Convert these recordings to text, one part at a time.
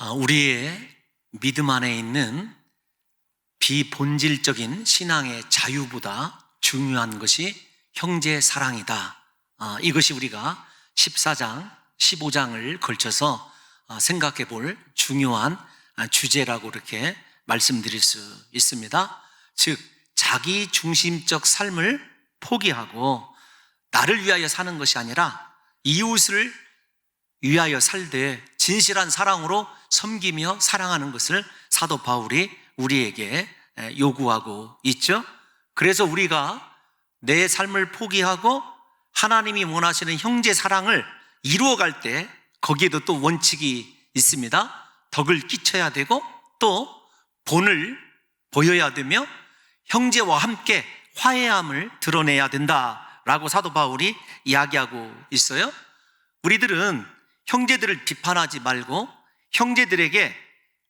우리의 믿음 안에 있는 비본질적인 신앙의 자유보다 중요한 것이 형제 사랑이다. 이것이 우리가 14장, 15장을 걸쳐서 생각해 볼 중요한 주제라고 이렇게 말씀드릴 수 있습니다. 즉, 자기 중심적 삶을 포기하고 나를 위하여 사는 것이 아니라 이웃을 위하여 살되 진실한 사랑으로 섬기며 사랑하는 것을 사도 바울이 우리에게 요구하고 있죠. 그래서 우리가 내 삶을 포기하고 하나님이 원하시는 형제 사랑을 이루어갈 때 거기에도 또 원칙이 있습니다. 덕을 끼쳐야 되고 또 본을 보여야 되며 형제와 함께 화해함을 드러내야 된다라고 사도 바울이 이야기하고 있어요. 우리들은 형제들을 비판하지 말고 형제들에게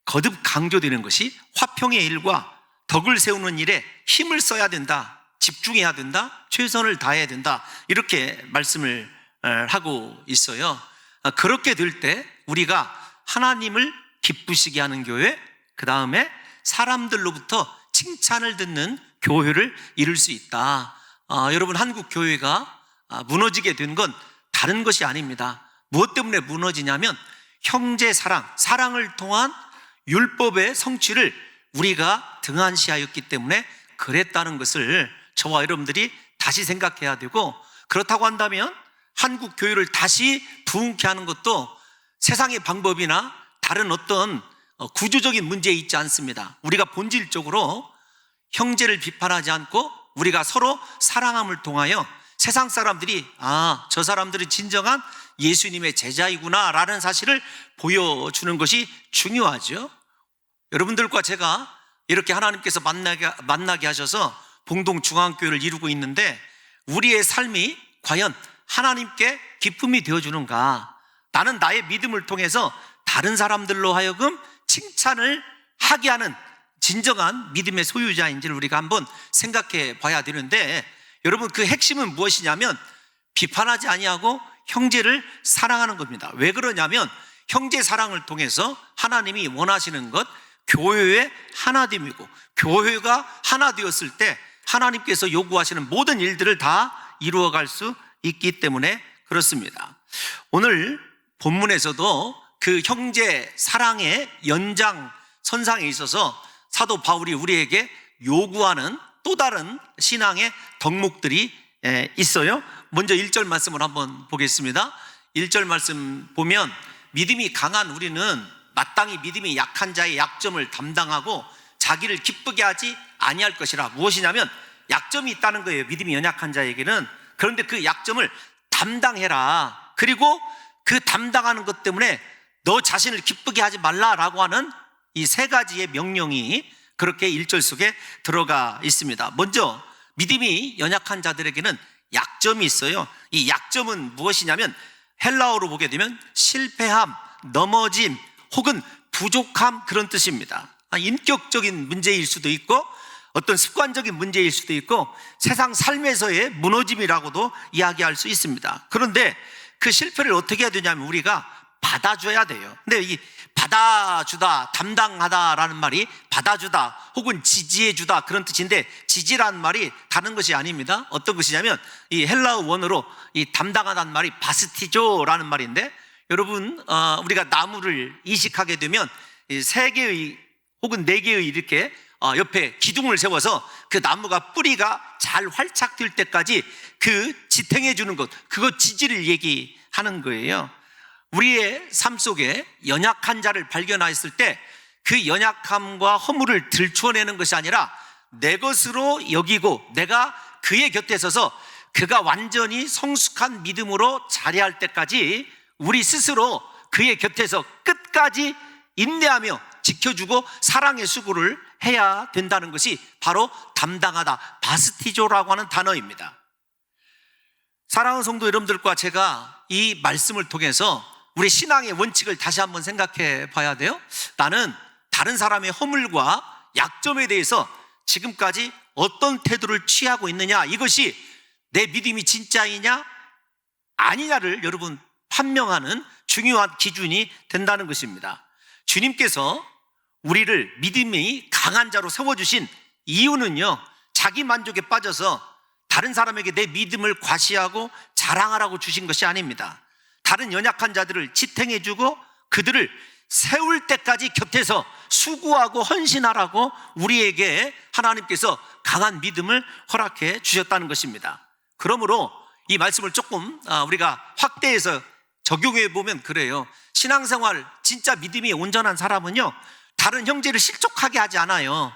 거듭 강조되는 것이 화평의 일과 덕을 세우는 일에 힘을 써야 된다, 집중해야 된다, 최선을 다해야 된다, 이렇게 말씀을 하고 있어요. 그렇게 될 때 우리가 하나님을 기쁘시게 하는 교회, 그 다음에 사람들로부터 칭찬을 듣는 교회를 이룰 수 있다. 여러분, 한국 교회가 무너지게 된 건 다른 것이 아닙니다. 무엇 때문에 무너지냐면 형제 사랑, 사랑을 통한 율법의 성취를 우리가 등한시하였기 때문에 그랬다는 것을 저와 여러분들이 다시 생각해야 되고, 그렇다고 한다면 한국 교회를 다시 부흥케 하는 것도 세상의 방법이나 다른 어떤 구조적인 문제에 있지 않습니다. 우리가 본질적으로 형제를 비판하지 않고 우리가 서로 사랑함을 통하여 세상 사람들이 저 사람들이 진정한 예수님의 제자이구나 라는 사실을 보여주는 것이 중요하죠. 여러분들과 제가 이렇게 하나님께서 만나게 하셔서 봉동중앙교회를 이루고 있는데 우리의 삶이 과연 하나님께 기쁨이 되어주는가? 나는 나의 믿음을 통해서 다른 사람들로 하여금 칭찬을 하게 하는 진정한 믿음의 소유자인지를 우리가 한번 생각해 봐야 되는데, 여러분, 그 핵심은 무엇이냐면 비판하지 아니하고 형제를 사랑하는 겁니다. 왜 그러냐면 형제 사랑을 통해서 하나님이 원하시는 것, 교회의 하나됨이고, 교회가 하나 되었을 때 하나님께서 요구하시는 모든 일들을 다 이루어갈 수 있기 때문에 그렇습니다. 오늘 본문에서도 그 형제 사랑의 연장선상에 있어서 사도 바울이 우리에게 요구하는 또 다른 신앙의 덕목들이 있어요. 먼저 1절 말씀을 한번 보겠습니다. 1절 말씀 보면 믿음이 강한 우리는 마땅히 믿음이 약한 자의 약점을 담당하고 자기를 기쁘게 하지 아니할 것이라. 무엇이냐면 약점이 있다는 거예요, 믿음이 연약한 자에게는. 그런데 그 약점을 담당해라. 그리고 그 담당하는 것 때문에 너 자신을 기쁘게 하지 말라라고 하는 이 세 가지의 명령이 그렇게 1절 속에 들어가 있습니다. 먼저 믿음이 연약한 자들에게는 약점이 있어요. 이 약점은 무엇이냐면 헬라어로 보게 되면 실패함, 넘어짐 혹은 부족함, 그런 뜻입니다. 인격적인 문제일 수도 있고 어떤 습관적인 문제일 수도 있고 세상 삶에서의 무너짐이라고도 이야기할 수 있습니다. 그런데 그 실패를 어떻게 해야 되냐면 우리가 받아줘야 돼요. 근데 이 받아주다, 담당하다라는 말이 받아주다 혹은 지지해주다 그런 뜻인데, 지지라는 말이 다른 것이 아닙니다. 어떤 것이냐면 이 헬라어 원어로 이 담당하다는 말이 바스티조라는 말인데, 여러분, 우리가 나무를 이식하게 되면 3개의 혹은 4개의 이렇게 옆에 기둥을 세워서 그 나무가 뿌리가 잘 활착될 때까지 그 지탱해 주는 것, 그거 지지를 얘기하는 거예요. 우리의 삶 속에 연약한 자를 발견하였을 때 그 연약함과 허물을 들추어내는 것이 아니라 내 것으로 여기고 내가 그의 곁에 서서 그가 완전히 성숙한 믿음으로 자리할 때까지 우리 스스로 그의 곁에서 끝까지 인내하며 지켜주고 사랑의 수고를 해야 된다는 것이 바로 담당하다, 바스티조라고 하는 단어입니다. 사랑하는 성도 여러분들과 제가 이 말씀을 통해서 우리 신앙의 원칙을 다시 한번 생각해 봐야 돼요. 나는 다른 사람의 허물과 약점에 대해서 지금까지 어떤 태도를 취하고 있느냐, 이것이 내 믿음이 진짜이냐 아니냐를 여러분 판명하는 중요한 기준이 된다는 것입니다. 주님께서 우리를 믿음이 강한 자로 세워주신 이유는요, 자기 만족에 빠져서 다른 사람에게 내 믿음을 과시하고 자랑하라고 주신 것이 아닙니다. 다른 연약한 자들을 지탱해주고 그들을 세울 때까지 곁에서 수고하고 헌신하라고 우리에게 하나님께서 강한 믿음을 허락해 주셨다는 것입니다. 그러므로 이 말씀을 조금 우리가 확대해서 적용해 보면 그래요. 신앙생활 진짜 믿음이 온전한 사람은요, 다른 형제를 실족하게 하지 않아요.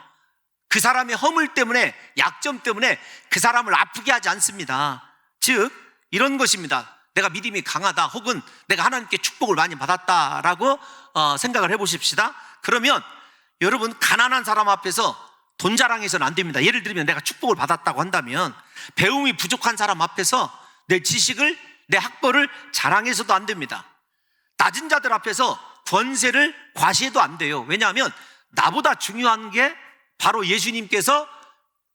그 사람의 허물 때문에, 약점 때문에 그 사람을 아프게 하지 않습니다. 즉 이런 것입니다. 내가 믿음이 강하다, 혹은 내가 하나님께 축복을 많이 받았다라고 생각을 해보십시다. 그러면 여러분, 가난한 사람 앞에서 돈 자랑해서는 안 됩니다. 예를 들면 내가 축복을 받았다고 한다면 배움이 부족한 사람 앞에서 내 지식을, 내 학벌을 자랑해서도 안 됩니다. 낮은 자들 앞에서 권세를 과시해도 안 돼요. 왜냐하면 나보다 중요한 게 바로 예수님께서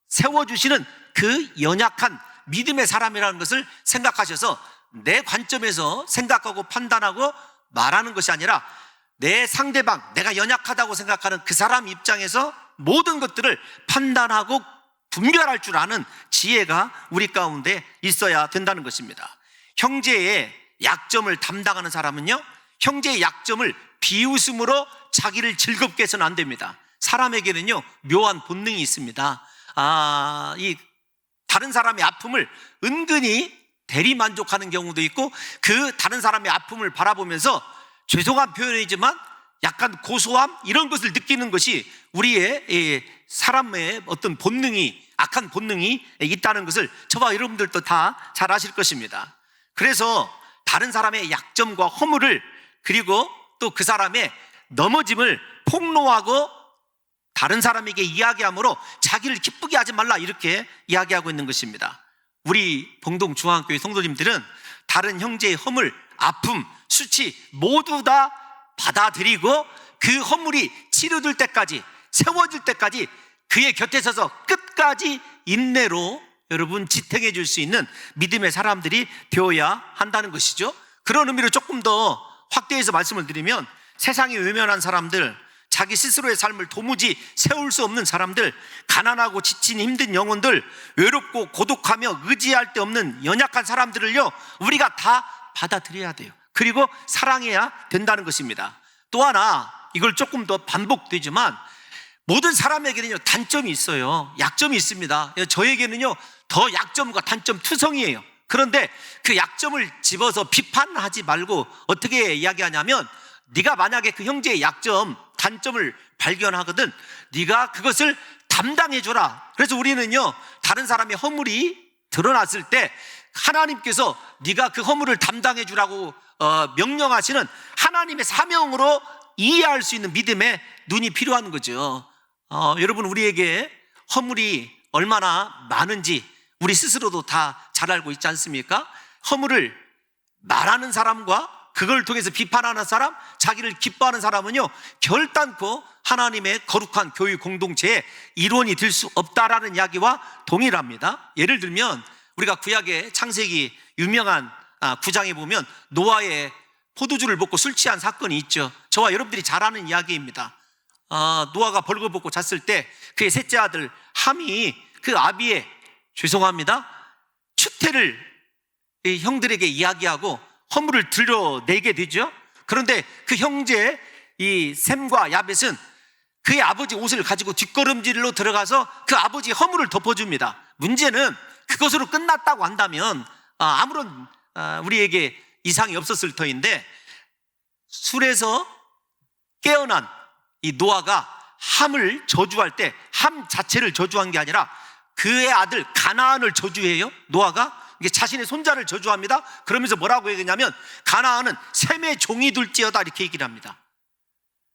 세워주시는 그 연약한 믿음의 사람이라는 것을 생각하셔서 내 관점에서 생각하고 판단하고 말하는 것이 아니라 내 상대방, 내가 연약하다고 생각하는 그 사람 입장에서 모든 것들을 판단하고 분별할 줄 아는 지혜가 우리 가운데 있어야 된다는 것입니다. 형제의 약점을 담당하는 사람은요, 형제의 약점을 비웃음으로 자기를 즐겁게 해서는 안 됩니다. 사람에게는요, 묘한 본능이 있습니다. 이 다른 사람의 아픔을 은근히 대리 만족하는 경우도 있고, 그 다른 사람의 아픔을 바라보면서 죄송한 표현이지만 약간 고소함, 이런 것을 느끼는 것이 우리의 사람의 어떤 본능이, 악한 본능이 있다는 것을 저와 여러분들도 다 잘 아실 것입니다. 그래서 다른 사람의 약점과 허물을, 그리고 또 그 사람의 넘어짐을 폭로하고 다른 사람에게 이야기함으로 자기를 기쁘게 하지 말라, 이렇게 이야기하고 있는 것입니다. 우리 봉동중앙교회 성도님들은 다른 형제의 허물, 아픔, 수치 모두 다 받아들이고 그 허물이 치료될 때까지, 세워질 때까지 그의 곁에 서서 끝까지 인내로 여러분 지탱해 줄 수 있는 믿음의 사람들이 되어야 한다는 것이죠. 그런 의미로 조금 더 확대해서 말씀을 드리면, 세상에 외면한 사람들, 자기 스스로의 삶을 도무지 세울 수 없는 사람들, 가난하고 지친 힘든 영혼들, 외롭고 고독하며 의지할 데 없는 연약한 사람들을요, 우리가 다 받아들여야 돼요. 그리고 사랑해야 된다는 것입니다. 또 하나, 이걸 조금 더 반복되지만 모든 사람에게는요, 단점이 있어요. 약점이 있습니다. 저에게는요, 더 약점과 단점 투성이에요. 그런데 그 약점을 집어서 비판하지 말고 어떻게 이야기하냐면, 네가 만약에 그 형제의 약점, 단점을 발견하거든 네가 그것을 담당해줘라. 그래서 우리는요, 다른 사람의 허물이 드러났을 때 하나님께서 네가 그 허물을 담당해주라고 명령하시는 하나님의 사명으로 이해할 수 있는 믿음의 눈이 필요한 거죠. 여러분, 우리에게 허물이 얼마나 많은지 우리 스스로도 다 잘 알고 있지 않습니까? 허물을 말하는 사람과 그걸 통해서 비판하는 사람, 자기를 기뻐하는 사람은요, 결단코 하나님의 거룩한 교회 공동체의 일원이 될 수 없다라는 이야기와 동일합니다. 예를 들면 우리가 구약의 창세기 유명한 9장에 보면 노아의 포도주를 먹고 술 취한 사건이 있죠. 저와 여러분들이 잘 아는 이야기입니다. 노아가 벌거벗고 잤을 때 그의 셋째 아들 함이 그 아비의, 죄송합니다, 추태를 형들에게 이야기하고 허물을 드러내게 되죠. 그런데 그 형제 이 셈과 야벳은 그의 아버지 옷을 가지고 뒷걸음질로 들어가서 그 아버지의 허물을 덮어줍니다. 문제는 그것으로 끝났다고 한다면 아무런 우리에게 이상이 없었을 터인데, 술에서 깨어난 이 노아가 함을 저주할 때 함 자체를 저주한 게 아니라 그의 아들 가나안을 저주해요. 노아가 이게 자신의 손자를 저주합니다. 그러면서 뭐라고 얘기냐면, 가나안은 셈의 종이 될지어다, 이렇게 얘기를 합니다.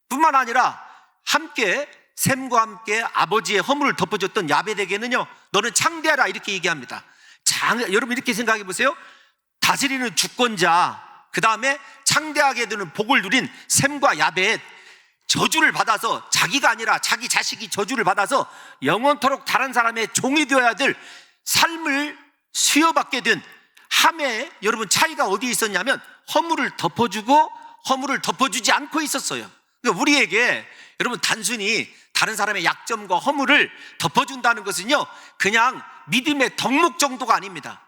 뿐만 아니라 함께 셈과 함께 아버지의 허물을 덮어줬던 야벳에게는요, 너는 창대하라, 이렇게 얘기합니다. 여러분 이렇게 생각해 보세요. 다스리는 주권자, 그 다음에 창대하게 되는 복을 누린 셈과 야벳, 저주를 받아서, 자기가 아니라 자기 자식이 저주를 받아서 영원토록 다른 사람의 종이 되어야 될 삶을 수여받게 된 함에 여러분 차이가 어디에 있었냐면, 허물을 덮어주고 허물을 덮어주지 않고 있었어요. 그러니까 우리에게 여러분 단순히 다른 사람의 약점과 허물을 덮어준다는 것은요, 그냥 믿음의 덕목 정도가 아닙니다.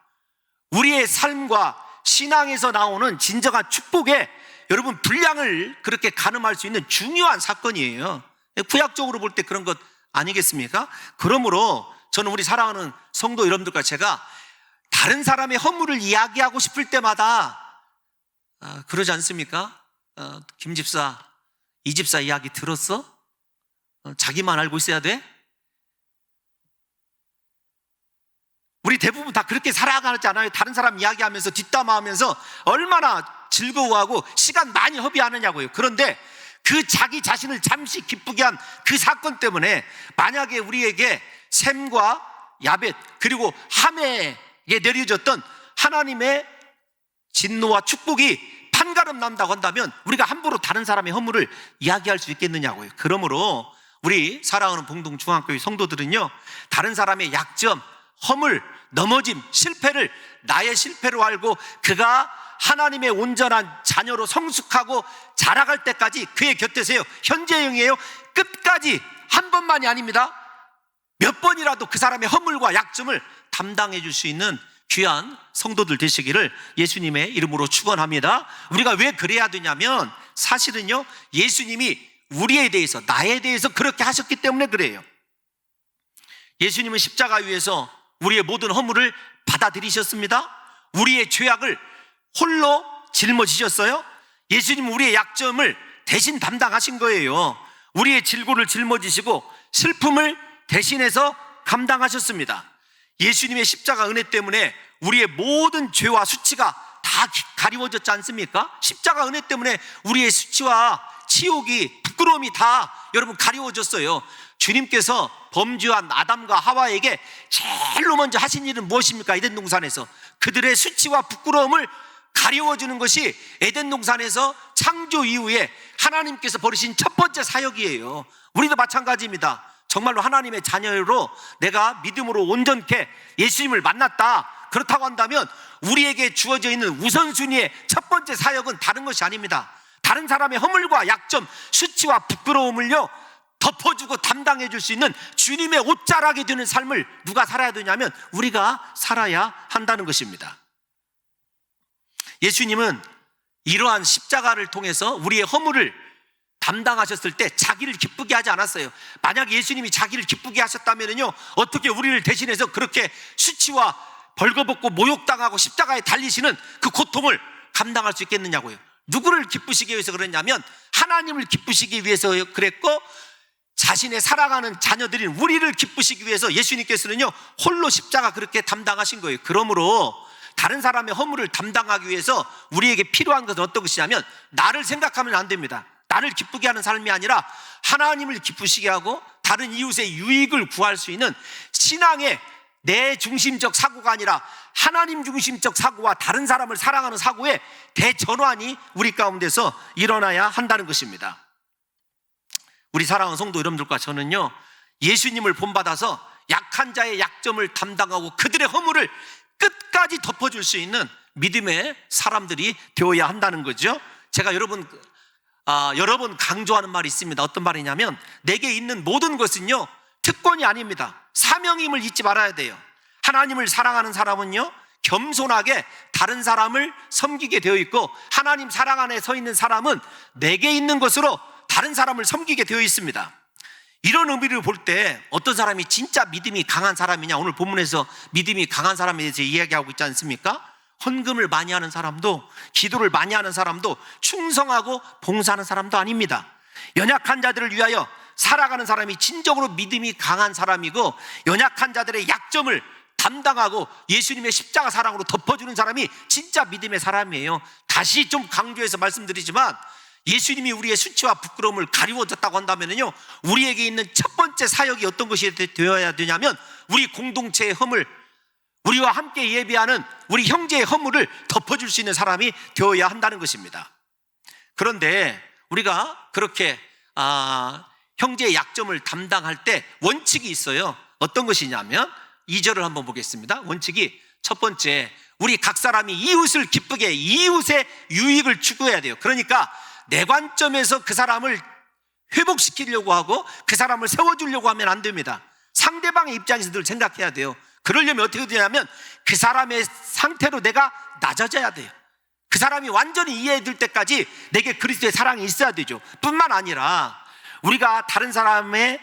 우리의 삶과 신앙에서 나오는 진정한 축복에 여러분 분량을 그렇게 가늠할 수 있는 중요한 사건이에요. 구약적으로 볼 때 그런 것 아니겠습니까? 그러므로 저는 우리 사랑하는 성도 여러분들과 제가 다른 사람의 허물을 이야기하고 싶을 때마다 그러지 않습니까? 김 집사, 이 집사 이야기 들었어? 자기만 알고 있어야 돼? 우리 대부분 다 그렇게 살아가지 않아요? 다른 사람 이야기하면서 뒷담화하면서 얼마나 즐거워하고 시간 많이 허비하느냐고요. 그런데 그 자기 자신을 잠시 기쁘게 한 그 사건 때문에 만약에 우리에게 셈과 야벳 그리고 함에 내려졌던 하나님의 진노와 축복이 판가름 난다고 한다면 우리가 함부로 다른 사람의 허물을 이야기할 수 있겠느냐고요. 그러므로 우리 사랑하는 봉동중앙교회 성도들은요, 다른 사람의 약점, 허물, 넘어짐, 실패를 나의 실패로 알고 그가 하나님의 온전한 자녀로 성숙하고 자라갈 때까지 그의 곁에서요, 현재형이에요, 끝까지 한 번만이 아닙니다, 몇 번이라도 그 사람의 허물과 약점을 담당해 줄 수 있는 귀한 성도들 되시기를 예수님의 이름으로 축원합니다. 우리가 왜 그래야 되냐면 사실은요, 예수님이 우리에 대해서, 나에 대해서 그렇게 하셨기 때문에 그래요. 예수님은 십자가 위에서 우리의 모든 허물을 받아들이셨습니다. 우리의 죄악을 홀로 짊어지셨어요. 예수님은 우리의 약점을 대신 담당하신 거예요. 우리의 질고를 짊어지시고 슬픔을 대신해서 감당하셨습니다. 예수님의 십자가 은혜 때문에 우리의 모든 죄와 수치가 다 가리워졌지 않습니까? 십자가 은혜 때문에 우리의 수치와 치욕이, 부끄러움이 다 여러분 가리워졌어요. 주님께서 범죄한 아담과 하와에게 제일로 먼저 하신 일은 무엇입니까? 에덴 동산에서 그들의 수치와 부끄러움을 가리워주는 것이 에덴 동산에서 창조 이후에 하나님께서 버리신 첫 번째 사역이에요. 우리도 마찬가지입니다. 정말로 하나님의 자녀로 내가 믿음으로 온전케 예수님을 만났다, 그렇다고 한다면 우리에게 주어져 있는 우선순위의 첫 번째 사역은 다른 것이 아닙니다. 다른 사람의 허물과 약점, 수치와 부끄러움을요 덮어주고 담당해 줄 수 있는 주님의 옷자락이 되는 삶을 누가 살아야 되냐면 우리가 살아야 한다는 것입니다. 예수님은 이러한 십자가를 통해서 우리의 허물을 담당하셨을 때 자기를 기쁘게 하지 않았어요. 만약 예수님이 자기를 기쁘게 하셨다면요, 어떻게 우리를 대신해서 그렇게 수치와 벌거벗고 모욕당하고 십자가에 달리시는 그 고통을 감당할 수 있겠느냐고요. 누구를 기쁘시기 위해서 그랬냐면 하나님을 기쁘시기 위해서 그랬고, 자신의 사랑하는 자녀들인 우리를 기쁘시기 위해서 예수님께서는요 홀로 십자가 그렇게 담당하신 거예요. 그러므로 다른 사람의 허물을 담당하기 위해서 우리에게 필요한 것은 어떤 것이냐면 나를 생각하면 안 됩니다. 나를 기쁘게 하는 삶이 아니라 하나님을 기쁘시게 하고 다른 이웃의 유익을 구할 수 있는 신앙의 내 중심적 사고가 아니라 하나님 중심적 사고와 다른 사람을 사랑하는 사고의 대전환이 우리 가운데서 일어나야 한다는 것입니다. 우리 사랑하는 성도 여러분들과 저는요, 예수님을 본받아서 약한 자의 약점을 담당하고 그들의 허물을 끝까지 덮어줄 수 있는 믿음의 사람들이 되어야 한다는 거죠. 제가 여러 번 강조하는 말이 있습니다. 어떤 말이냐면 내게 있는 모든 것은요 특권이 아닙니다. 사명임을 잊지 말아야 돼요. 하나님을 사랑하는 사람은요 겸손하게 다른 사람을 섬기게 되어 있고, 하나님 사랑 안에 서 있는 사람은 내게 있는 것으로 다른 사람을 섬기게 되어 있습니다. 이런 의미를 볼 때 어떤 사람이 진짜 믿음이 강한 사람이냐, 오늘 본문에서 믿음이 강한 사람에 대해서 이야기하고 있지 않습니까? 헌금을 많이 하는 사람도, 기도를 많이 하는 사람도, 충성하고 봉사하는 사람도 아닙니다. 연약한 자들을 위하여 살아가는 사람이 진정으로 믿음이 강한 사람이고, 연약한 자들의 약점을 담당하고 예수님의 십자가 사랑으로 덮어주는 사람이 진짜 믿음의 사람이에요. 다시 좀 강조해서 말씀드리지만 예수님이 우리의 수치와 부끄러움을 가리워줬다고 한다면요, 우리에게 있는 첫 번째 사역이 어떤 것이 되어야 되냐면 우리 공동체의 허물, 우리와 함께 예배하는 우리 형제의 허물을 덮어줄 수 있는 사람이 되어야 한다는 것입니다. 그런데 우리가 그렇게 형제의 약점을 담당할 때 원칙이 있어요. 어떤 것이냐면 2절을 한번 보겠습니다. 원칙이 첫 번째, 우리 각 사람이 이웃을 기쁘게, 이웃의 유익을 추구해야 돼요. 그러니까 내 관점에서 그 사람을 회복시키려고 하고 그 사람을 세워주려고 하면 안 됩니다. 상대방의 입장에서 늘 생각해야 돼요. 그러려면 어떻게 되냐면 그 사람의 상태로 내가 낮아져야 돼요. 그 사람이 완전히 이해될 때까지 내게 그리스도의 사랑이 있어야 되죠. 뿐만 아니라 우리가 다른 사람의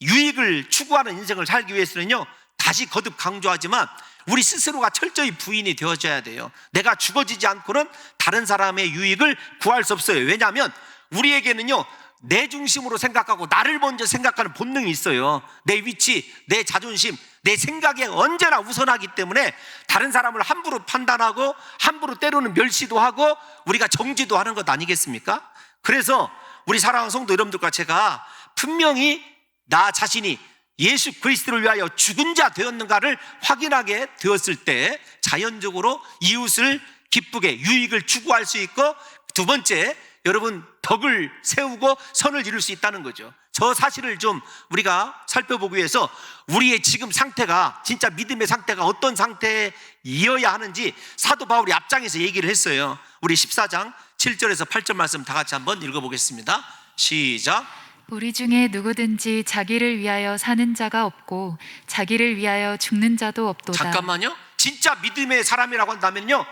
유익을 추구하는 인생을 살기 위해서는요, 다시 거듭 강조하지만 우리 스스로가 철저히 부인이 되어져야 돼요. 내가 죽어지지 않고는 다른 사람의 유익을 구할 수 없어요. 왜냐하면 우리에게는요, 내 중심으로 생각하고 나를 먼저 생각하는 본능이 있어요. 내 위치, 내 자존심, 내 생각이 언제나 우선하기 때문에 다른 사람을 함부로 판단하고 함부로 때로는 멸시도 하고 우리가 정죄도 하는 것 아니겠습니까? 그래서 우리 사랑하는 성도 여러분들과 제가 분명히 나 자신이 예수 그리스도를 위하여 죽은 자 되었는가를 확인하게 되었을 때 자연적으로 이웃을 기쁘게 유익을 추구할 수 있고, 두 번째, 여러분 덕을 세우고 선을 이룰 수 있다는 거죠. 저 사실을 좀 우리가 살펴보기 위해서 우리의 지금 상태가 진짜 믿음의 상태가 어떤 상태이어야 하는지 사도 바울이 앞장에서 얘기를 했어요. 우리 14장 7절에서 8절 말씀 다 같이 한번 읽어보겠습니다. 시작. 우리 중에 누구든지 자기를 위하여 사는 자가 없고 자기를 위하여 죽는 자도 없도다. 잠깐만요. 진짜 믿음의 사람이라고 한다면요,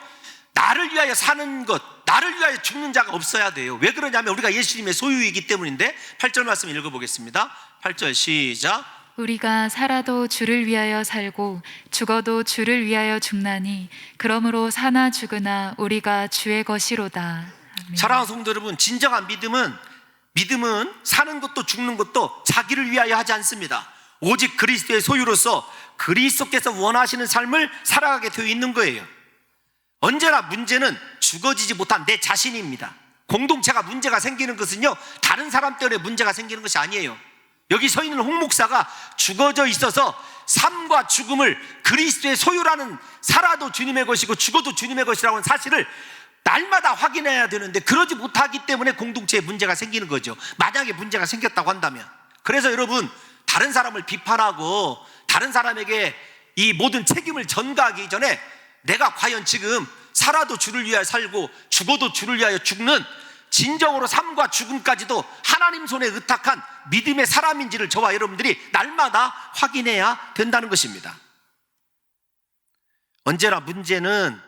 나를 위하여 사는 것, 나를 위하여 죽는 자가 없어야 돼요. 왜 그러냐면 우리가 예수님의 소유이기 때문인데 8절 말씀 읽어보겠습니다. 8절 시작. 우리가 살아도 주를 위하여 살고 죽어도 주를 위하여 죽나니 그러므로 사나 죽으나 우리가 주의 것이로다. 아멘. 사랑하는 성도 여러분, 진정한 믿음은 사는 것도 죽는 것도 자기를 위하여 하지 않습니다. 오직 그리스도의 소유로서 그리스도께서 원하시는 삶을 살아가게 되어 있는 거예요. 언제나 문제는 죽어지지 못한 내 자신입니다. 공동체가 문제가 생기는 것은요, 다른 사람 때문에 문제가 생기는 것이 아니에요. 여기 서 있는 홍 목사가 죽어져 있어서 삶과 죽음을 그리스도의 소유라는, 살아도 주님의 것이고 죽어도 주님의 것이라는 사실을 날마다 확인해야 되는데 그러지 못하기 때문에 공동체에 문제가 생기는 거죠. 만약에 문제가 생겼다고 한다면. 그래서 여러분, 다른 사람을 비판하고 다른 사람에게 이 모든 책임을 전가하기 전에 내가 과연 지금 살아도 주를 위하여 살고 죽어도 주를 위하여 죽는 진정으로 삶과 죽음까지도 하나님 손에 의탁한 믿음의 사람인지를 저와 여러분들이 날마다 확인해야 된다는 것입니다. 언제나 문제는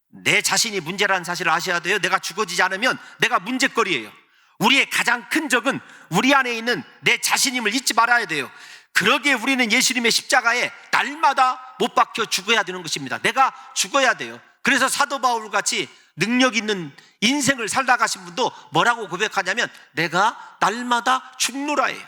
내 자신이 문제라는 사실을 아셔야 돼요. 내가 죽어지지 않으면 내가 문제거리예요. 우리의 가장 큰 적은 우리 안에 있는 내 자신임을 잊지 말아야 돼요. 그러기에 우리는 예수님의 십자가에 날마다 못 박혀 죽어야 되는 것입니다. 내가 죽어야 돼요. 그래서 사도 바울 같이 능력 있는 인생을 살다 가신 분도 뭐라고 고백하냐면 내가 날마다 죽노라예요.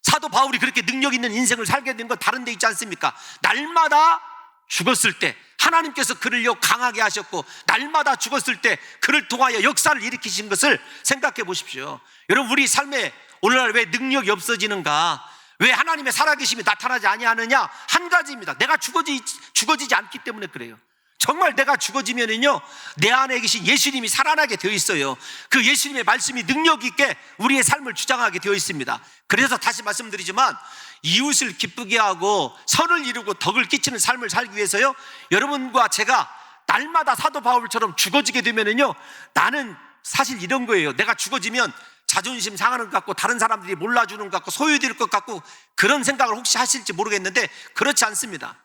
사도 바울이 그렇게 능력 있는 인생을 살게 된 건 다른 데 있지 않습니까? 날마다 죽었을 때 하나님께서 그를 강하게 하셨고, 날마다 죽었을 때 그를 통하여 역사를 일으키신 것을 생각해 보십시오. 여러분, 우리 삶에 오늘날 왜 능력이 없어지는가? 왜 하나님의 살아계심이 나타나지 아니하느냐? 한 가지입니다. 내가 죽어지지 않기 때문에 그래요. 정말 내가 죽어지면은요, 내 안에 계신 예수님이 살아나게 되어 있어요. 그 예수님의 말씀이 능력 있게 우리의 삶을 주장하게 되어 있습니다. 그래서 다시 말씀드리지만 이웃을 기쁘게 하고 선을 이루고 덕을 끼치는 삶을 살기 위해서요, 여러분과 제가 날마다 사도 바울처럼 죽어지게 되면은요, 나는 사실 이런 거예요. 내가 죽어지면 자존심 상하는 것 같고 다른 사람들이 몰라주는 것 같고 소유될 것 같고 그런 생각을 혹시 하실지 모르겠는데 그렇지 않습니다.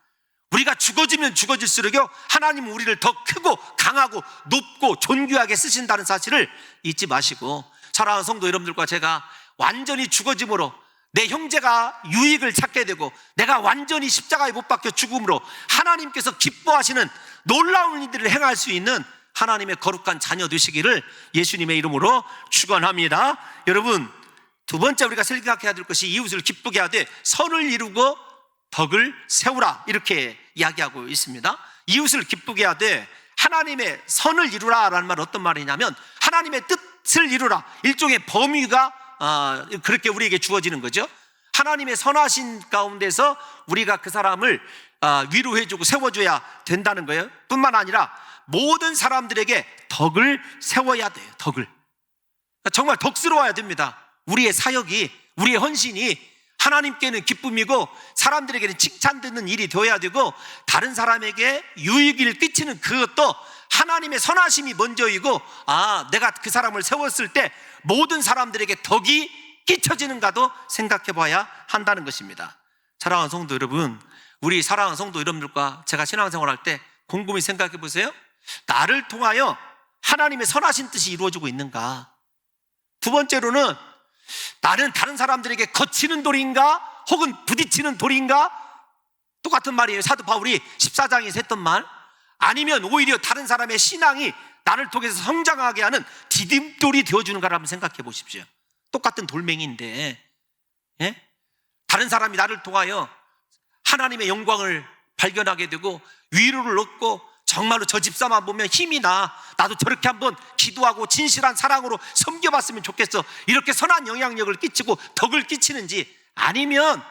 우리가 죽어지면 죽어질수록요, 하나님은 우리를 더 크고 강하고 높고 존귀하게 쓰신다는 사실을 잊지 마시고, 사랑하는 성도 여러분들과 제가 완전히 죽어짐으로 내 형제가 유익을 찾게 되고 내가 완전히 십자가에 못 박혀 죽음으로 하나님께서 기뻐하시는 놀라운 일들을 행할 수 있는 하나님의 거룩한 자녀 되시기를 예수님의 이름으로 축원합니다. 여러분, 두 번째 우리가 생각해야 될 것이 이웃을 기쁘게 하되 선을 이루고 덕을 세우라, 이렇게 이야기하고 있습니다. 이웃을 기쁘게 하되 하나님의 선을 이루라라는 말은 어떤 말이냐면 하나님의 뜻을 이루라, 일종의 범위가 그렇게 우리에게 주어지는 거죠. 하나님의 선하신 가운데서 우리가 그 사람을 위로해주고 세워줘야 된다는 거예요. 뿐만 아니라 모든 사람들에게 덕을 세워야 돼요. 덕을 정말 덕스러워야 됩니다. 우리의 사역이, 우리의 헌신이 하나님께는 기쁨이고 사람들에게는 칭찬듣는 일이 되어야 되고, 다른 사람에게 유익을 끼치는 그것도 하나님의 선하심이 먼저이고, 내가 그 사람을 세웠을 때 모든 사람들에게 덕이 끼쳐지는가도 생각해 봐야 한다는 것입니다. 사랑하는 성도 여러분, 우리 사랑하는 성도 여러분들과 제가 신앙생활 할 때 곰곰이 생각해 보세요. 나를 통하여 하나님의 선하신 뜻이 이루어지고 있는가? 두 번째로는 나는 다른 사람들에게 거치는 돌인가 혹은 부딪히는 돌인가? 똑같은 말이에요. 사도 바울이 14장에서 했던 말. 아니면 오히려 다른 사람의 신앙이 나를 통해서 성장하게 하는 디딤돌이 되어주는가를 한번 생각해 보십시오. 똑같은 돌멩이인데, 예? 다른 사람이 나를 통하여 하나님의 영광을 발견하게 되고 위로를 얻고 정말로 저 집사만 보면 힘이 나, 나도 저렇게 한번 기도하고 진실한 사랑으로 섬겨봤으면 좋겠어, 이렇게 선한 영향력을 끼치고 덕을 끼치는지, 아니면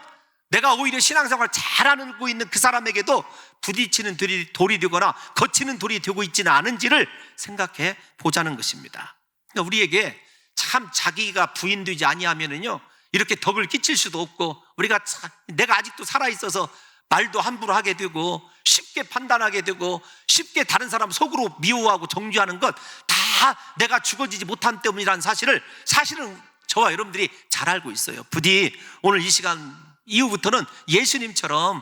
내가 오히려 신앙생활 잘하고 있는 그 사람에게도 부딪히는 돌이 되거나 거치는 돌이 되고 있지는 않은지를 생각해 보자는 것입니다. 그러니까 우리에게 참 자기가 부인되지 아니하면은요, 이렇게 덕을 끼칠 수도 없고, 우리가 내가 아직도 살아있어서 말도 함부로 하게 되고 쉽게 판단하게 되고 쉽게 다른 사람 속으로 미워하고 정죄하는 것 다 내가 죽어지지 못한 때문이라는 사실은 저와 여러분들이 잘 알고 있어요. 부디 오늘 이 시간 이후부터는 예수님처럼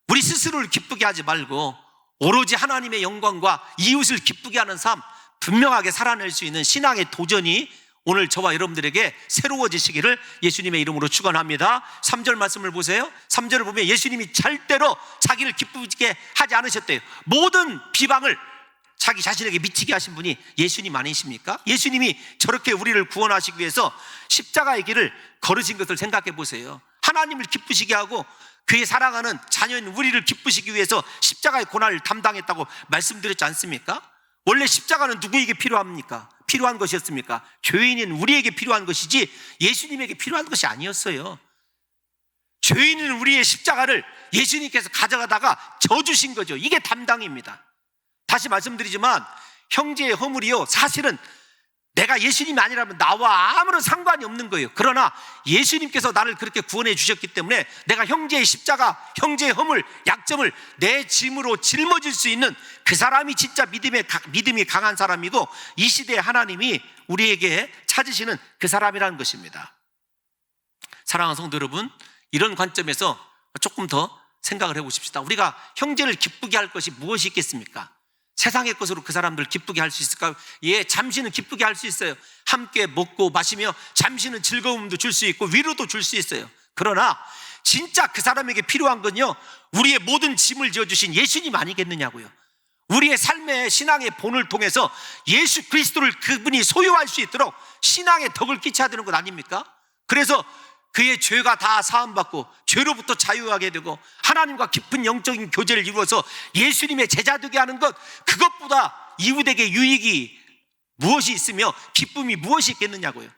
우리 스스로를 기쁘게 하지 말고 오로지 하나님의 영광과 이웃을 기쁘게 하는 삶 분명하게 살아낼 수 있는 신앙의 도전이 오늘 저와 여러분들에게 새로워지시기를 예수님의 이름으로 축원합니다. 3절 말씀을 보세요. 3절을 보면 예수님이 절대로 자기를 기쁘게 하지 않으셨대요. 모든 비방을 자기 자신에게 미치게 하신 분이 예수님 아니십니까? 예수님이 저렇게 우리를 구원하시기 위해서 십자가의 길을 걸으신 것을 생각해 보세요. 하나님을 기쁘시게 하고 그의 사랑하는 자녀인 우리를 기쁘시기 위해서 십자가의 고난을 담당했다고 말씀드렸지 않습니까? 원래 십자가는 누구에게 필요합니까? 필요한 것이었습니까? 죄인인 우리에게 필요한 것이지 예수님에게 필요한 것이 아니었어요. 죄인인 우리의 십자가를 예수님께서 가져가다가 져주신 거죠. 이게 담당입니다. 다시 말씀드리지만 형제의 허물이요, 사실은 내가 예수님이 아니라면 나와 아무런 상관이 없는 거예요. 그러나 예수님께서 나를 그렇게 구원해 주셨기 때문에 내가 형제의 십자가, 형제의 허물, 약점을 내 짐으로 짊어질 수 있는 그 사람이 진짜 믿음이 강한 사람이고, 이 시대에 하나님이 우리에게 찾으시는 그 사람이라는 것입니다. 사랑하는 성도 여러분, 이런 관점에서 조금 더 생각을 해보십시다. 우리가 형제를 기쁘게 할 것이 무엇이 있겠습니까? 세상의 것으로 그 사람들 기쁘게 할 수 있을까요? 예, 잠시는 기쁘게 할 수 있어요. 함께 먹고 마시며 잠시는 즐거움도 줄 수 있고 위로도 줄 수 있어요. 그러나 진짜 그 사람에게 필요한 건요, 우리의 모든 짐을 지어주신 예수님 아니겠느냐고요. 우리의 삶의 신앙의 본을 통해서 예수 그리스도를 그분이 소유할 수 있도록 신앙의 덕을 끼쳐야 되는 것 아닙니까? 그래서 그의 죄가 다 사함받고 죄로부터 자유하게 되고 하나님과 깊은 영적인 교제를 이루어서 예수님의 제자 되게 하는 것, 그것보다 이웃에게 유익이 무엇이 있으며 기쁨이 무엇이 있겠느냐고요.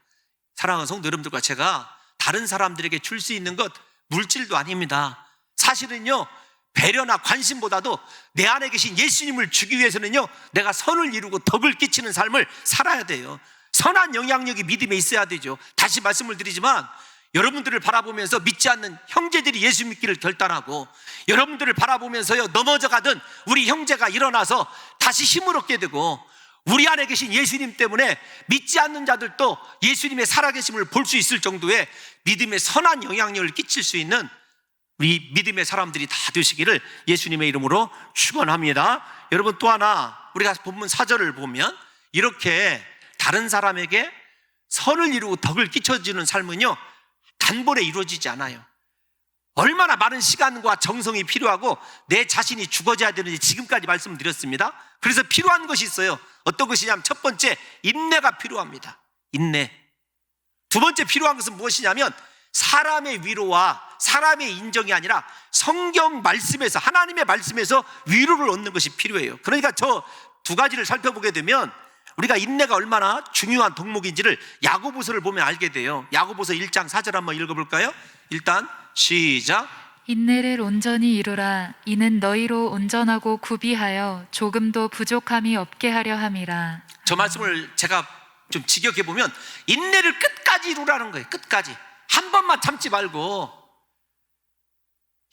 사랑하는 성도 여러분들과 제가 다른 사람들에게 줄 수 있는 것 물질도 아닙니다. 사실은요, 배려나 관심보다도 내 안에 계신 예수님을 주기 위해서는요, 내가 선을 이루고 덕을 끼치는 삶을 살아야 돼요. 선한 영향력이 믿음에 있어야 되죠. 다시 말씀을 드리지만 여러분들을 바라보면서 믿지 않는 형제들이 예수 믿기를 결단하고, 여러분들을 바라보면서요 넘어져가던 우리 형제가 일어나서 다시 힘을 얻게 되고, 우리 안에 계신 예수님 때문에 믿지 않는 자들도 예수님의 살아계심을 볼 수 있을 정도의 믿음의 선한 영향력을 끼칠 수 있는 우리 믿음의 사람들이 다 되시기를 예수님의 이름으로 축원합니다. 여러분, 또 하나 우리가 본문 4절을 보면 이렇게 다른 사람에게 선을 이루고 덕을 끼쳐주는 삶은요 단번에 이루어지지 않아요. 얼마나 많은 시간과 정성이 필요하고 내 자신이 죽어져야 되는지 지금까지 말씀드렸습니다. 그래서 필요한 것이 있어요. 어떤 것이냐면 첫 번째, 인내가 필요합니다. 인내. 두 번째 필요한 것은 무엇이냐면 사람의 위로와 사람의 인정이 아니라 성경 말씀에서, 하나님의 말씀에서 위로를 얻는 것이 필요해요. 그러니까 저 두 가지를 살펴보게 되면 우리가 인내가 얼마나 중요한 덕목인지를 야고보서를 보면 알게 돼요. 야고보서 1장 4절 한번 읽어볼까요? 일단 시작. 인내를 온전히 이루라. 이는 너희로 온전하고 구비하여 조금도 부족함이 없게 하려 함이라. 저 말씀을 제가 좀 직역해보면 인내를 끝까지 이루라는 거예요. 끝까지. 한 번만 참지 말고,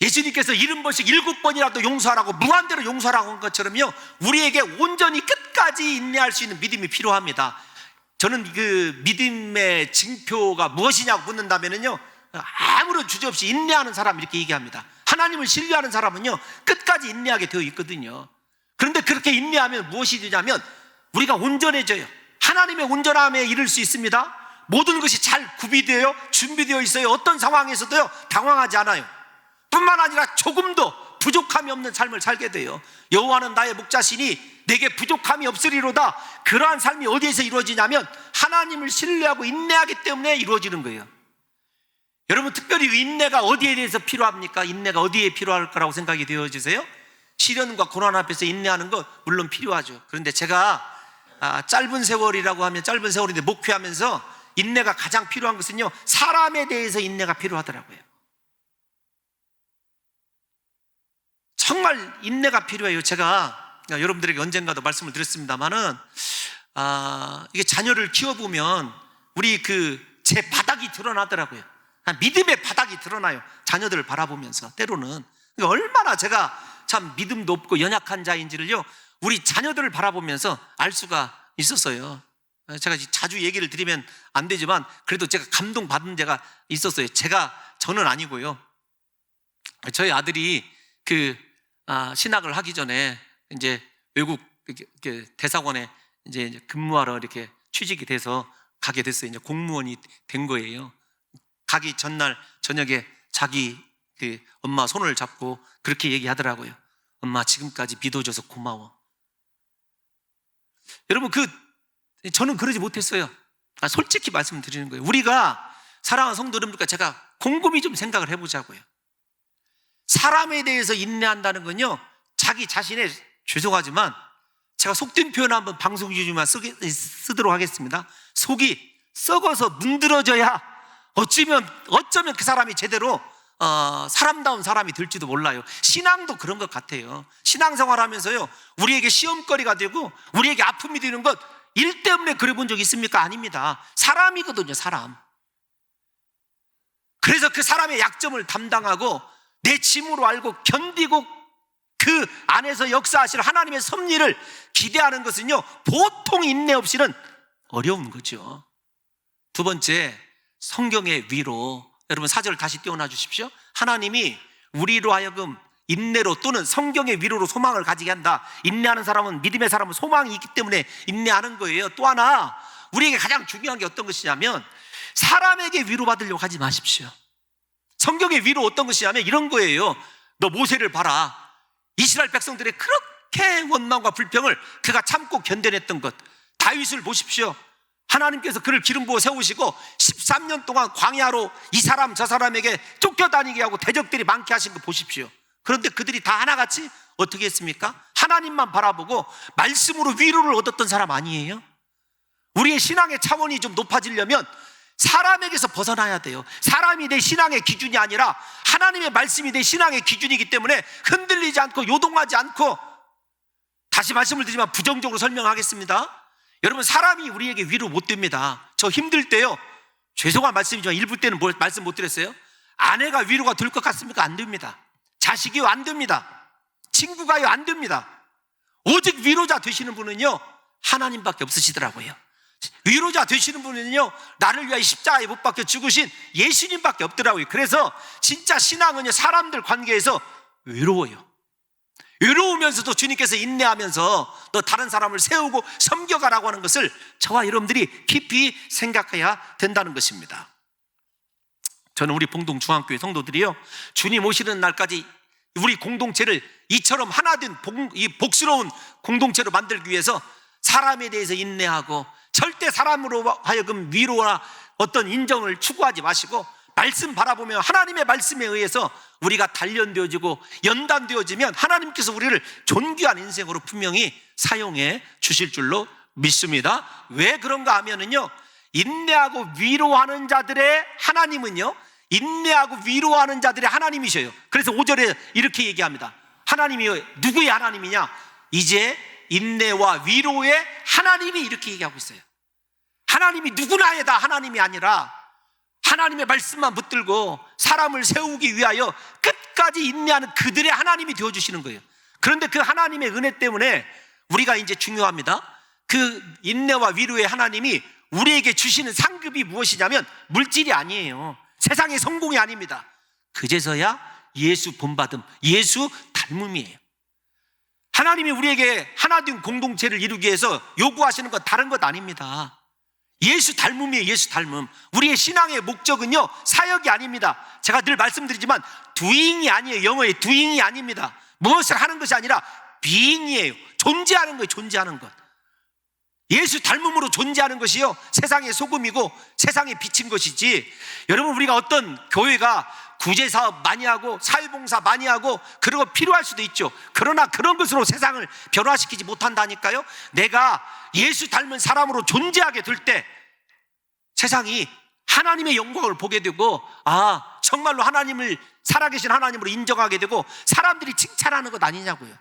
예수님께서 70번씩 7번이라도 용서하라고 무한대로 용서하라고 한 것처럼요, 우리에게 온전히 끝까지 인내할 수 있는 믿음이 필요합니다. 저는 그 믿음의 징표가 무엇이냐고 묻는다면요, 아무런 주저 없이 인내하는 사람 이렇게 얘기합니다. 하나님을 신뢰하는 사람은요 끝까지 인내하게 되어 있거든요. 그런데 그렇게 인내하면 무엇이 되냐면 우리가 온전해져요. 하나님의 온전함에 이를 수 있습니다. 모든 것이 잘 구비되어 준비되어 있어요. 어떤 상황에서도요 당황하지 않아요. 뿐만 아니라 조금도 부족함이 없는 삶을 살게 돼요. 여호와는 나의 목자시니 내게 부족함이 없으리로다. 그러한 삶이 어디에서 이루어지냐면 하나님을 신뢰하고 인내하기 때문에 이루어지는 거예요. 여러분, 특별히 인내가 어디에 대해서 필요합니까? 인내가 어디에 필요할 거라고 생각이 되어지세요? 시련과 고난 앞에서 인내하는 것 물론 필요하죠. 그런데 제가 짧은 세월이라고 하면 짧은 세월인데 목회하면서 인내가 가장 필요한 것은요, 사람에 대해서 인내가 필요하더라고요. 정말 인내가 필요해요. 제가 여러분들에게 언젠가도 말씀을 드렸습니다만은 이게 자녀를 키워보면 우리 제 바닥이 드러나더라고요. 믿음의 바닥이 드러나요. 자녀들을 바라보면서 때로는 얼마나 제가 참 믿음도 없고 연약한 자인지를요 우리 자녀들을 바라보면서 알 수가 있었어요. 제가 자주 얘기를 드리면 안 되지만 그래도 제가 감동받은 데가 있었어요. 저는 아니고요. 저희 아들이 신학을 하기 전에 이제 외국 이렇게 대사관에 이제 근무하러 이렇게 취직이 돼서 가게 됐어요. 이제 공무원이 된 거예요. 가기 전날 저녁에 자기 엄마 손을 잡고 그렇게 얘기하더라고요. 엄마, 지금까지 믿어줘서 고마워. 여러분, 저는 그러지 못했어요. 솔직히 말씀드리는 거예요. 우리가 사랑하는 성도 여러분들과 제가 곰곰이 좀 생각을 해보자고요. 사람에 대해서 인내한다는 건요, 자기 자신의, 죄송하지만 제가 속된 표현 한번 방송 중에만 쓰도록 하겠습니다. 속이 썩어서 문드러져야 어쩌면 그 사람이 제대로 사람다운 사람이 될지도 몰라요. 신앙도 그런 것 같아요. 신앙생활 하면서요 우리에게 시험거리가 되고 우리에게 아픔이 되는 것, 일 때문에 그래 본 적 있습니까? 아닙니다. 사람이거든요, 사람. 그래서 그 사람의 약점을 담당하고 내 짐으로 알고 견디고 그 안에서 역사하실 하나님의 섭리를 기대하는 것은요 보통 인내 없이는 어려운 거죠. 두 번째, 성경의 위로. 여러분 4절 다시 띄워놔 주십시오. 하나님이 우리로 하여금 인내로 또는 성경의 위로로 소망을 가지게 한다. 인내하는 사람은, 믿음의 사람은 소망이 있기 때문에 인내하는 거예요. 또 하나, 우리에게 가장 중요한 게 어떤 것이냐면 사람에게 위로받으려고 하지 마십시오. 성경의 위로 어떤 것이냐면 이런 거예요. 너 모세를 봐라. 이스라엘 백성들의 그렇게 원망과 불평을 그가 참고 견뎌냈던 것. 다윗을 보십시오. 하나님께서 그를 기름 부어 세우시고 13년 동안 광야로 이 사람 저 사람에게 쫓겨다니게 하고 대적들이 많게 하신 거 보십시오. 그런데 그들이 다 하나같이 어떻게 했습니까? 하나님만 바라보고 말씀으로 위로를 얻었던 사람 아니에요? 우리의 신앙의 차원이 좀 높아지려면 사람에게서 벗어나야 돼요. 사람이 내 신앙의 기준이 아니라 하나님의 말씀이 내 신앙의 기준이기 때문에 흔들리지 않고 요동하지 않고, 다시 말씀을 드리지만 부정적으로 설명하겠습니다. 여러분, 사람이 우리에게 위로 못 됩니다. 저 힘들 때요, 죄송한 말씀이지만 일부 때는 말씀 못 드렸어요. 아내가 위로가 될 것 같습니까? 안 됩니다. 자식이요, 안 됩니다. 친구가요, 안 됩니다. 오직 위로자 되시는 분은요 하나님밖에 없으시더라고요. 위로자 되시는 분은요 나를 위하여 십자가에 못 박혀 죽으신 예수님밖에 없더라고요. 그래서 진짜 신앙은요 사람들 관계에서 외로워요. 외로우면서도 주님께서 인내하면서 너 다른 사람을 세우고 섬겨가라고 하는 것을 저와 여러분들이 깊이 생각해야 된다는 것입니다. 저는 우리 봉동중앙교회 성도들이요 주님 오시는 날까지 우리 공동체를 이처럼 하나된 이 복스러운 공동체로 만들기 위해서 사람에 대해서 인내하고 절대 사람으로 하여금 위로나 어떤 인정을 추구하지 마시고 말씀 바라보며 하나님의 말씀에 의해서 우리가 단련되어지고 연단되어지면 하나님께서 우리를 존귀한 인생으로 분명히 사용해 주실 줄로 믿습니다. 왜 그런가 하면은요 인내하고 위로하는 자들의 하나님은요 인내하고 위로하는 자들의 하나님이셔요. 그래서 5절에 이렇게 얘기합니다. 하나님이 누구의 하나님이냐? 이제 인내와 위로의 하나님이 이렇게 얘기하고 있어요. 하나님이 누구나의 다 하나님이 아니라 하나님의 말씀만 붙들고 사람을 세우기 위하여 끝까지 인내하는 그들의 하나님이 되어주시는 거예요. 그런데 그 하나님의 은혜 때문에 우리가 이제 중요합니다. 그 인내와 위로의 하나님이 우리에게 주시는 상급이 무엇이냐면 물질이 아니에요. 세상의 성공이 아닙니다. 그제서야 예수 본받음, 예수 닮음이에요. 하나님이 우리에게 하나된 공동체를 이루기 위해서 요구하시는 건 다른 것 아닙니다. 예수 닮음이에요. 예수 닮음. 우리의 신앙의 목적은요, 사역이 아닙니다. 제가 늘 말씀드리지만 doing이 아니에요. 영어의 doing이 아닙니다. 무엇을 하는 것이 아니라 being이에요. 존재하는 거예요. 존재하는 것. 예수 닮음으로 존재하는 것이요, 세상의 소금이고 세상의 빛인 것이지. 여러분, 우리가 어떤 교회가 구제사업 많이 하고 사회봉사 많이 하고 그런 거 필요할 수도 있죠. 그러나 그런 것으로 세상을 변화시키지 못한다니까요. 내가 예수 닮은 사람으로 존재하게 될 때 세상이 하나님의 영광을 보게 되고, 아, 정말로 하나님을, 살아계신 하나님으로 인정하게 되고 사람들이 칭찬하는 것 아니냐고요.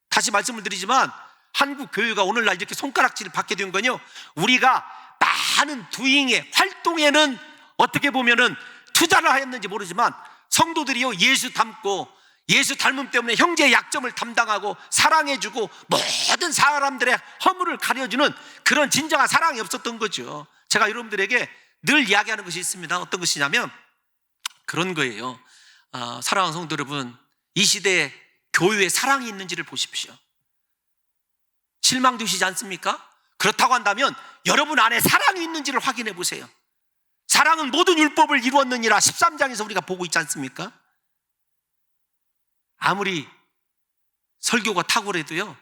다시 말씀을 드리지만 한국 교회가 오늘날 이렇게 손가락질을 받게 된 건요, 우리가 많은 도잉의 활동에는 어떻게 보면은 투자를 하였는지 모르지만 성도들이요, 예수 닮고 예수 닮음 때문에 형제의 약점을 담당하고 사랑해주고 모든 사람들의 허물을 가려주는 그런 진정한 사랑이 없었던 거죠. 제가 여러분들에게 늘 이야기하는 것이 있습니다. 어떤 것이냐면 그런 거예요. 사랑하는 성도 여러분, 이 시대에 교회에 사랑이 있는지를 보십시오. 실망되시지 않습니까? 그렇다고 한다면 여러분 안에 사랑이 있는지를 확인해 보세요. 사랑은 모든 율법을 이루었느니라 13장에서 우리가 보고 있지 않습니까? 아무리 설교가 탁월해도요,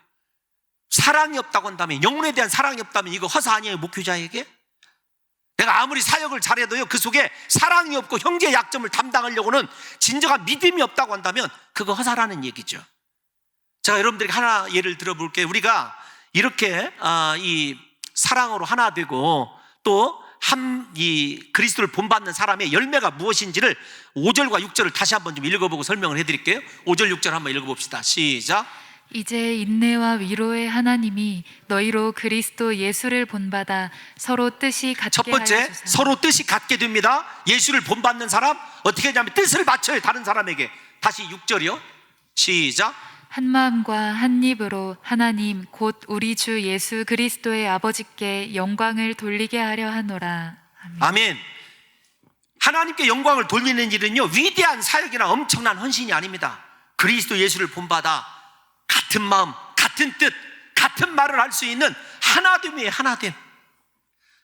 사랑이 없다고 한다면, 영혼에 대한 사랑이 없다면 이거 허사 아니에요? 목회자에게? 내가 아무리 사역을 잘해도요, 그 속에 사랑이 없고 형제의 약점을 담당하려고는 진정한 믿음이 없다고 한다면 그거 허사라는 얘기죠. 제가 여러분들에게 하나 예를 들어볼게요. 우리가 이렇게 이 사랑으로 하나 되고 또 이 그리스도를 본받는 사람의 열매가 무엇인지를 5절과 6절을 다시 한번 좀 읽어보고 설명을 해드릴게요. 5절 6절 한번 읽어봅시다. 시작. 이제 인내와 위로의 하나님이 너희로 그리스도 예수를 본받아 서로 뜻이 같게 첫 번째, 하여 주사. 서로 뜻이 같게 됩니다. 예수를 본받는 사람 어떻게 하냐면 뜻을 맞춰요, 다른 사람에게. 다시 6절이요. 시작. 한 마음과 한 입으로 하나님 곧 우리 주 예수 그리스도의 아버지께 영광을 돌리게 하려 하노라. 아멘. 아멘. 하나님께 영광을 돌리는 일은요, 위대한 사역이나 엄청난 헌신이 아닙니다. 그리스도 예수를 본받아 같은 마음, 같은 뜻, 같은 말을 할 수 있는 하나됨이에요. 하나됨.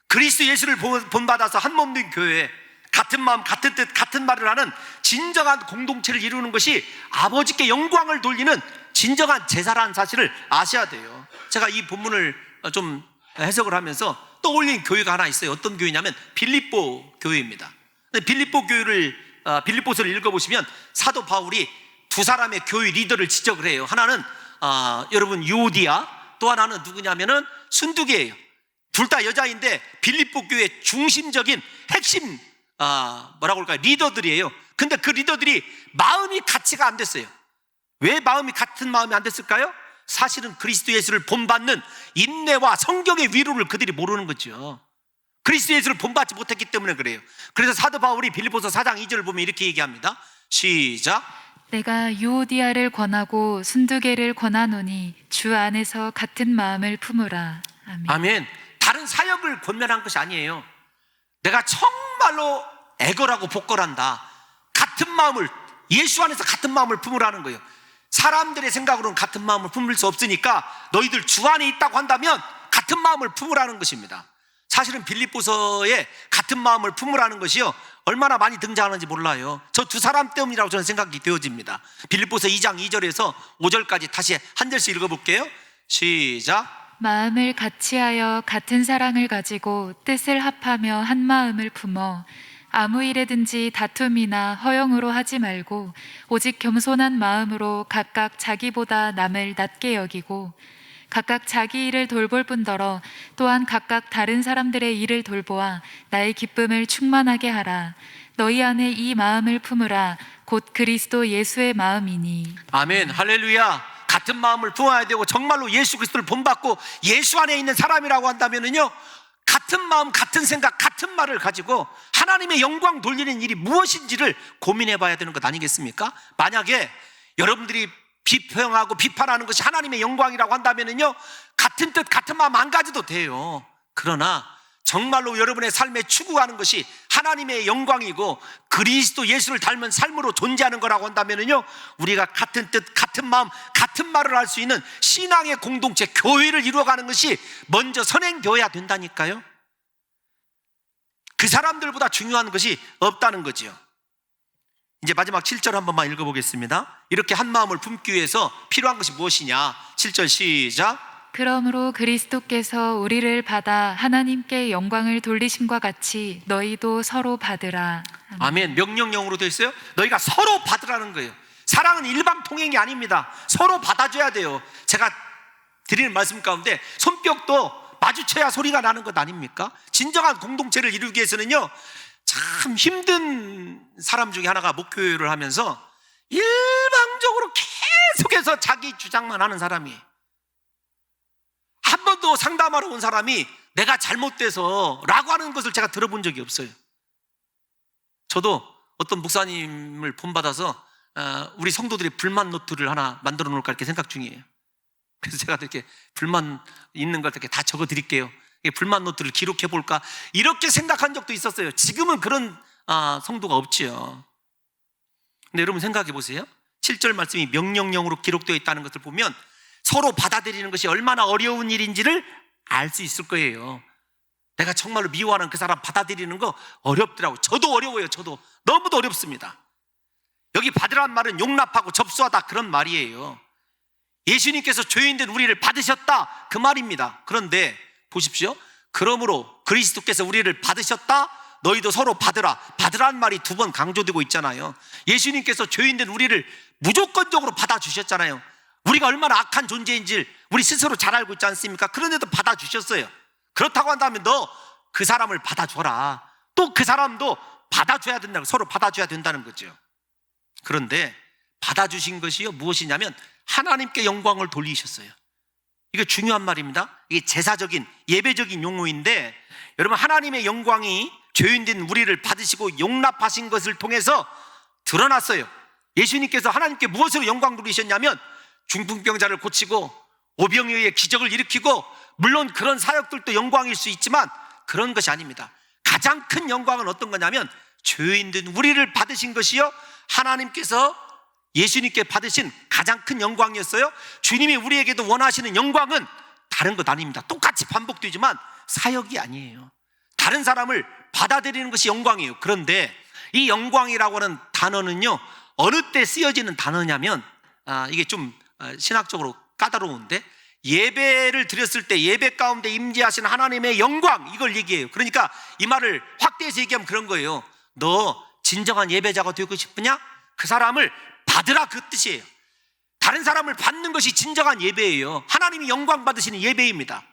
그리스도 예수를 본받아서 한 몸 된 교회, 같은 마음, 같은 뜻, 같은 말을 하는 진정한 공동체를 이루는 것이 아버지께 영광을 돌리는 진정한 제사라는 사실을 아셔야 돼요. 제가 이 본문을 좀 해석을 하면서 떠올린 교회가 하나 있어요. 어떤 교회냐면 빌립보 교회입니다. 빌립보 교회를, 빌립보서를 읽어보시면 사도 바울이 두 사람의 교회 리더를 지적을 해요. 하나는 여러분 유오디아, 또 하나는 누구냐면은 순두개예요. 둘 다 여자인데 빌립보 교회의 중심적인 핵심 뭐라고 할까요? 리더들이에요. 근데 그 리더들이 마음이 같이가 안 됐어요. 왜 마음이 같은 마음이 안 됐을까요? 사실은 그리스도 예수를 본받는 인내와 성경의 위로를 그들이 모르는 거죠. 그리스도 예수를 본받지 못했기 때문에 그래요. 그래서 사도 바울이 빌립보서 4장 2절을 보면 이렇게 얘기합니다. 시작. 내가 유오디아를 권하고 순두개를 권하노니 주 안에서 같은 마음을 품으라. 아멘. 아멘. 다른 사역을 권면한 것이 아니에요. 내가 정말로 애걸하고 복걸한다. 같은 마음을, 예수 안에서 같은 마음을 품으라는 거예요. 사람들의 생각으로는 같은 마음을 품을 수 없으니까 너희들 주 안에 있다고 한다면 같은 마음을 품으라는 것입니다. 사실은 빌립보서에 같은 마음을 품으라는 것이요, 얼마나 많이 등장하는지 몰라요. 저 두 사람 때문이라고 저는 생각이 되어집니다. 빌립보서 2장 2절에서 5절까지 다시 한 절씩 읽어볼게요. 시작. 마음을 같이하여 같은 사랑을 가지고 뜻을 합하며 한 마음을 품어 아무 일에든지 다툼이나 허영으로 하지 말고 오직 겸손한 마음으로 각각 자기보다 남을 낮게 여기고 각각 자기 일을 돌볼 뿐더러 또한 각각 다른 사람들의 일을 돌보아 나의 기쁨을 충만하게 하라. 너희 안에 이 마음을 품으라. 곧 그리스도 예수의 마음이니. 아멘. 할렐루야. 같은 마음을 품어야 되고 정말로 예수 그리스도를 본받고 예수 안에 있는 사람이라고 한다면은요, 같은 마음, 같은 생각, 같은 말을 가지고 하나님의 영광 돌리는 일이 무엇인지를 고민해 봐야 되는 것 아니겠습니까? 만약에 여러분들이 비평하고 비판하는 것이 하나님의 영광이라고 한다면은요, 같은 뜻, 같은 마음 안 가져도 돼요. 그러나 정말로 여러분의 삶에 추구하는 것이 하나님의 영광이고 그리스도 예수를 닮은 삶으로 존재하는 거라고 한다면요, 우리가 같은 뜻, 같은 마음, 같은 말을 할 수 있는 신앙의 공동체, 교회를 이루어가는 것이 먼저 선행되어야 된다니까요. 그 사람들보다 중요한 것이 없다는 거지요. 이제 마지막 7절 한 번만 읽어보겠습니다. 이렇게 한 마음을 품기 위해서 필요한 것이 무엇이냐? 7절 시작. 그러므로 그리스도께서 우리를 받아 하나님께 영광을 돌리심과 같이 너희도 서로 받으라. 아멘. 명령형으로 되어 있어요. 너희가 서로 받으라는 거예요. 사랑은 일방통행이 아닙니다. 서로 받아줘야 돼요. 제가 드리는 말씀 가운데 손뼉도 마주쳐야 소리가 나는 것 아닙니까? 진정한 공동체를 이루기 위해서는요, 참 힘든 사람 중에 하나가 목회를 하면서 일방적으로 계속해서 자기 주장만 하는 사람이에요. 한 번도 상담하러 온 사람이 내가 잘못돼서 라고 하는 것을 제가 들어본 적이 없어요. 저도 어떤 목사님을 본받아서 우리 성도들이 불만 노트를 하나 만들어 놓을까 이렇게 생각 중이에요. 그래서 제가 이렇게 불만 있는 걸 이렇게 다 적어 드릴게요. 불만 노트를 기록해 볼까 이렇게 생각한 적도 있었어요. 지금은 그런 성도가 없지요. 근데 여러분 생각해 보세요. 7절 말씀이 명령형으로 기록되어 있다는 것을 보면 서로 받아들이는 것이 얼마나 어려운 일인지를 알 수 있을 거예요. 내가 정말로 미워하는 그 사람 받아들이는 거 어렵더라고요. 저도 어려워요. 저도 너무도 어렵습니다. 여기 받으란 말은 용납하고 접수하다 그런 말이에요. 예수님께서 죄인된 우리를 받으셨다 그 말입니다. 그런데 보십시오. 그러므로 그리스도께서 우리를 받으셨다 너희도 서로 받으라. 받으란 말이 두 번 강조되고 있잖아요. 예수님께서 죄인된 우리를 무조건적으로 받아주셨잖아요. 우리가 얼마나 악한 존재인지 우리 스스로 잘 알고 있지 않습니까? 그런데도 받아주셨어요. 그렇다고 한다면 너 그 사람을 받아줘라. 또 그 사람도 받아줘야 된다고, 서로 받아줘야 된다는 거죠. 그런데 받아주신 것이요 무엇이냐면 하나님께 영광을 돌리셨어요. 이게 중요한 말입니다. 이게 제사적인 예배적인 용어인데, 여러분 하나님의 영광이 죄인된 우리를 받으시고 용납하신 것을 통해서 드러났어요. 예수님께서 하나님께 무엇으로 영광 돌리셨냐면 중풍병자를 고치고 오병이어의 기적을 일으키고, 물론 그런 사역들도 영광일 수 있지만 그런 것이 아닙니다. 가장 큰 영광은 어떤 거냐면 죄인된 우리를 받으신 것이요, 하나님께서 예수님께 받으신 가장 큰 영광이었어요. 주님이 우리에게도 원하시는 영광은 다른 것 아닙니다. 똑같이 반복되지만 사역이 아니에요. 다른 사람을 받아들이는 것이 영광이에요. 그런데 이 영광이라고 하는 단어는요, 어느 때 쓰여지는 단어냐면 이게 좀 신학적으로 까다로운데, 예배를 드렸을 때 예배 가운데 임재하시는 하나님의 영광, 이걸 얘기해요. 그러니까 이 말을 확대해서 얘기하면 그런 거예요. 너 진정한 예배자가 되고 싶으냐? 그 사람을 받으라, 그 뜻이에요. 다른 사람을 받는 것이 진정한 예배예요. 하나님이 영광 받으시는 예배입니다.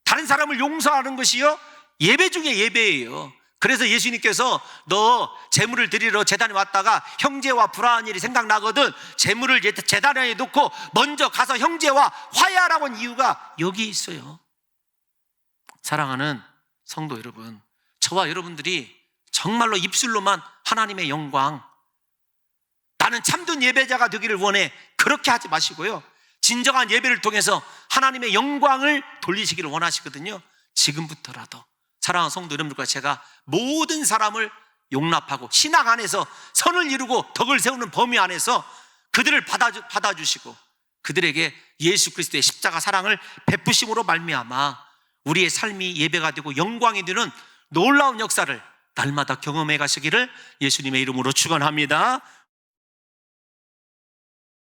다른 사람을 용서하는 것이요 예배 중에 예배예요. 그래서 예수님께서 너 제물을 드리러 제단에 왔다가 형제와 불화한 일이 생각나거든 제물을 제단에 놓고 먼저 가서 형제와 화해하라고 한 이유가 여기 있어요. 사랑하는 성도 여러분, 저와 여러분들이 정말로 입술로만 하나님의 영광, 나는 참된 예배자가 되기를 원해, 그렇게 하지 마시고요, 진정한 예배를 통해서 하나님의 영광을 돌리시기를 원하시거든요. 지금부터라도 사랑하는 성도 여러분들과 제가 모든 사람을 용납하고 신앙 안에서 선을 이루고 덕을 세우는 범위 안에서 그들을 받아주시고 그들에게 예수 그리스도의 십자가 사랑을 베푸심으로 말미암아 우리의 삶이 예배가 되고 영광이 되는 놀라운 역사를 날마다 경험해 가시기를 예수님의 이름으로 축원합니다.